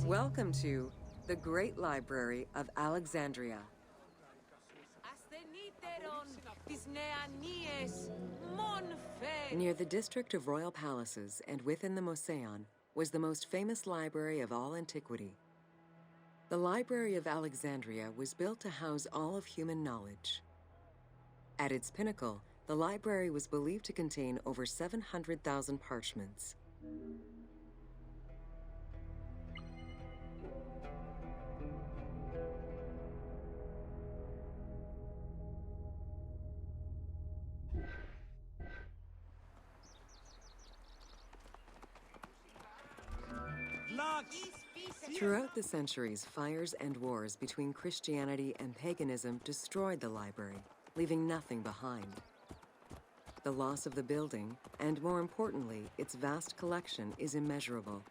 Welcome to the Great Library of Alexandria. Near the district of royal palaces and within the Moseon was the most famous library of all antiquity. The Library of Alexandria was built to house all of human knowledge. At its pinnacle, the library was believed to contain over 700,000 parchments. Throughout the centuries, fires and wars between Christianity and paganism destroyed the library, leaving nothing behind. The loss of the building, and more importantly, its vast collection, is immeasurable.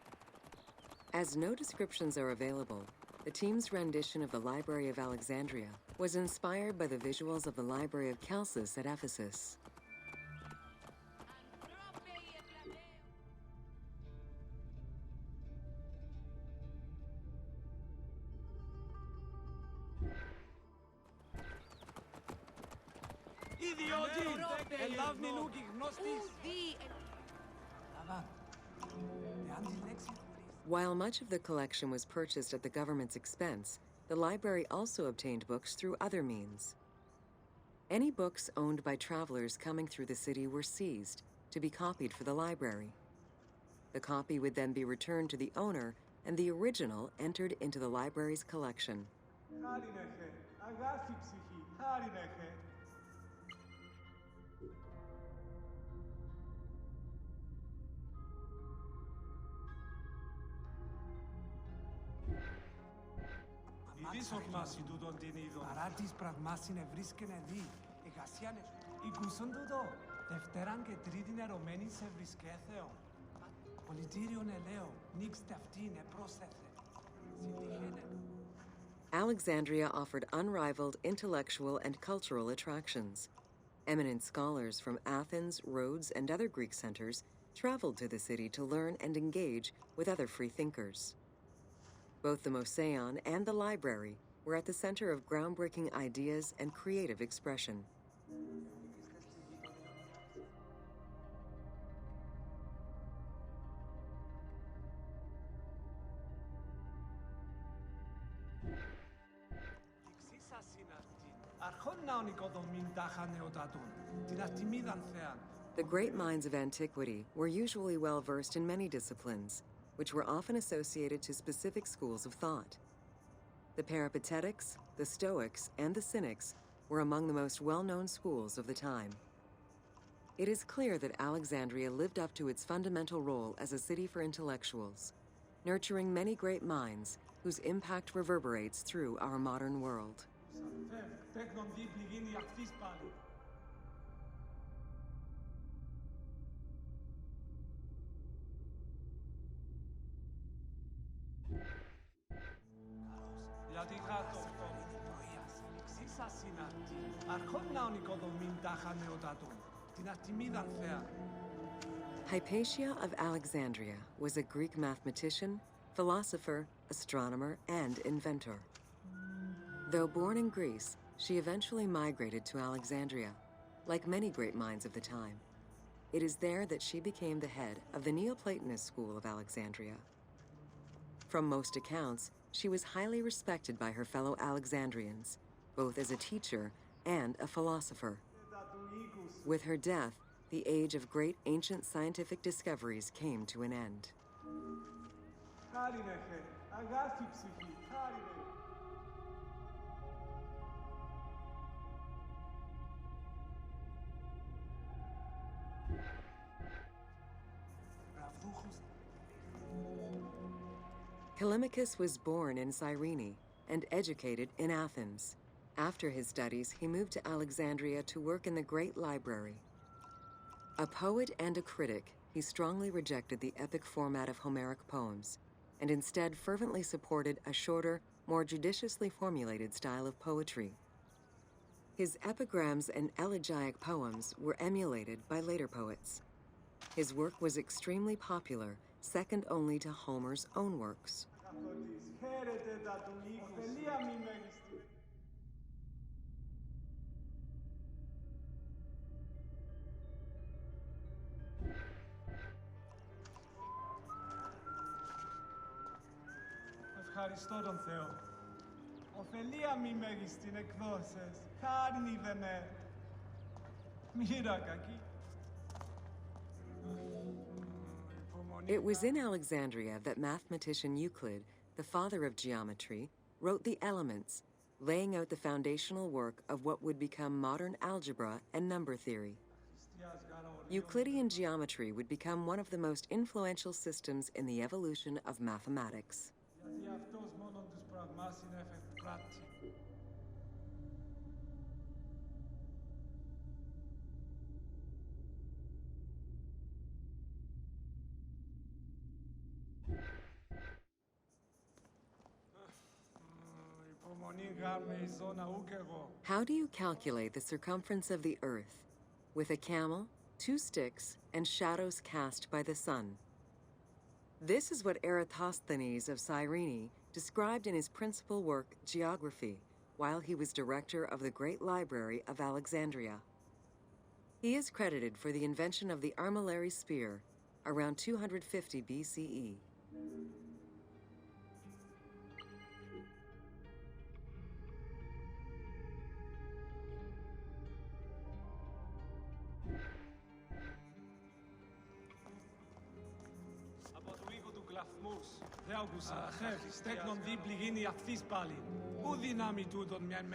As no descriptions are available, the team's rendition of the Library of Alexandria was inspired by the visuals of the Library of Chalcis at Ephesus. While much of the collection was purchased at the government's expense, the library also obtained books through other means. Any books owned by travelers coming through the city were seized to be copied for the library. The copy would then be returned to the owner, and the original entered into the library's collection. Alexandria offered unrivaled intellectual and cultural attractions. Eminent scholars from Athens, Rhodes, and other Greek centers traveled to the city to learn and engage with other free thinkers. Both the Moseon and the library were at the center of groundbreaking ideas and creative expression. The great minds of antiquity were usually well versed in many disciplines, which were often associated to specific schools of thought. The Peripatetics, the Stoics, and the Cynics were among the most well-known schools of the time. It is clear that Alexandria lived up to its fundamental role as a city for intellectuals, nurturing many great minds whose impact reverberates through our modern world. Hypatia of Alexandria was a Greek mathematician, philosopher, astronomer, and inventor. Though born in Greece, she eventually migrated to Alexandria, like many great minds of the time. It is there that she became the head of the Neoplatonist school of Alexandria. From most accounts, she was highly respected by her fellow Alexandrians, both as a teacher and a philosopher. With her death, the age of great ancient scientific discoveries came to an end. Callimachus was born in Cyrene and educated in Athens. After his studies, he moved to Alexandria to work in the Great Library, A poet and a critic, he strongly rejected the epic format of Homeric poems, and instead fervently supported a shorter, more judiciously formulated style of poetry. His epigrams and elegiac poems were emulated by later poets. His work was extremely popular, second only to Homer's own works. Ευχαριστώ τον Θεό. Ωφελία μη μέγιστην εκδόσες. Χάρνη δε με. Μοίρα κακή. It was in Alexandria that mathematician Euclid, the father of geometry, wrote the Elements, laying out the foundational work of what would become modern algebra and number theory. Euclidean geometry would become one of the most influential systems in the evolution of mathematics. How do you calculate the circumference of the Earth? With a camel, 2 sticks, and shadows cast by the sun. This is what Eratosthenes of Cyrene described in his principal work, Geography, while he was director of the Great Library of Alexandria. He is credited for the invention of the armillary spear around 250 BCE.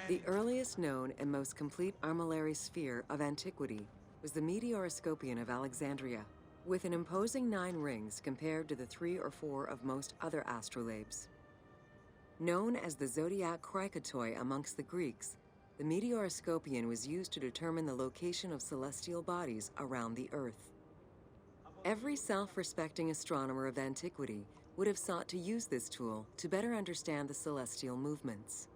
The earliest known and most complete armillary sphere of antiquity was the Meteoroscopion of Alexandria, with an imposing 9 rings compared to the 3 or 4 of most other astrolabes. Known as the zodiac krikatoi amongst the Greeks, the Meteoroscopion was used to determine the location of celestial bodies around the Earth. Every self-respecting astronomer of antiquity would have sought to use this tool to better understand the celestial movements.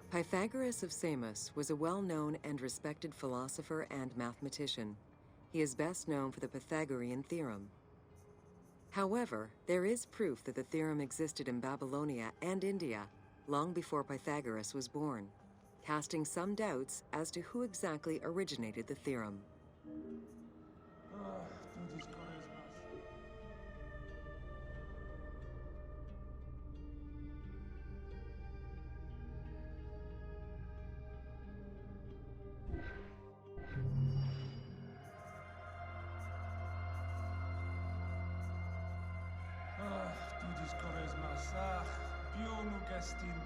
Pythagoras of Samos was a well-known and respected philosopher and mathematician. He is best known for the Pythagorean theorem. However, there is proof that the theorem existed in Babylonia and India long before Pythagoras was born, casting some doubts as to who exactly originated the theorem. Του τις κορές μας, αχ, ποιο νου καστήν.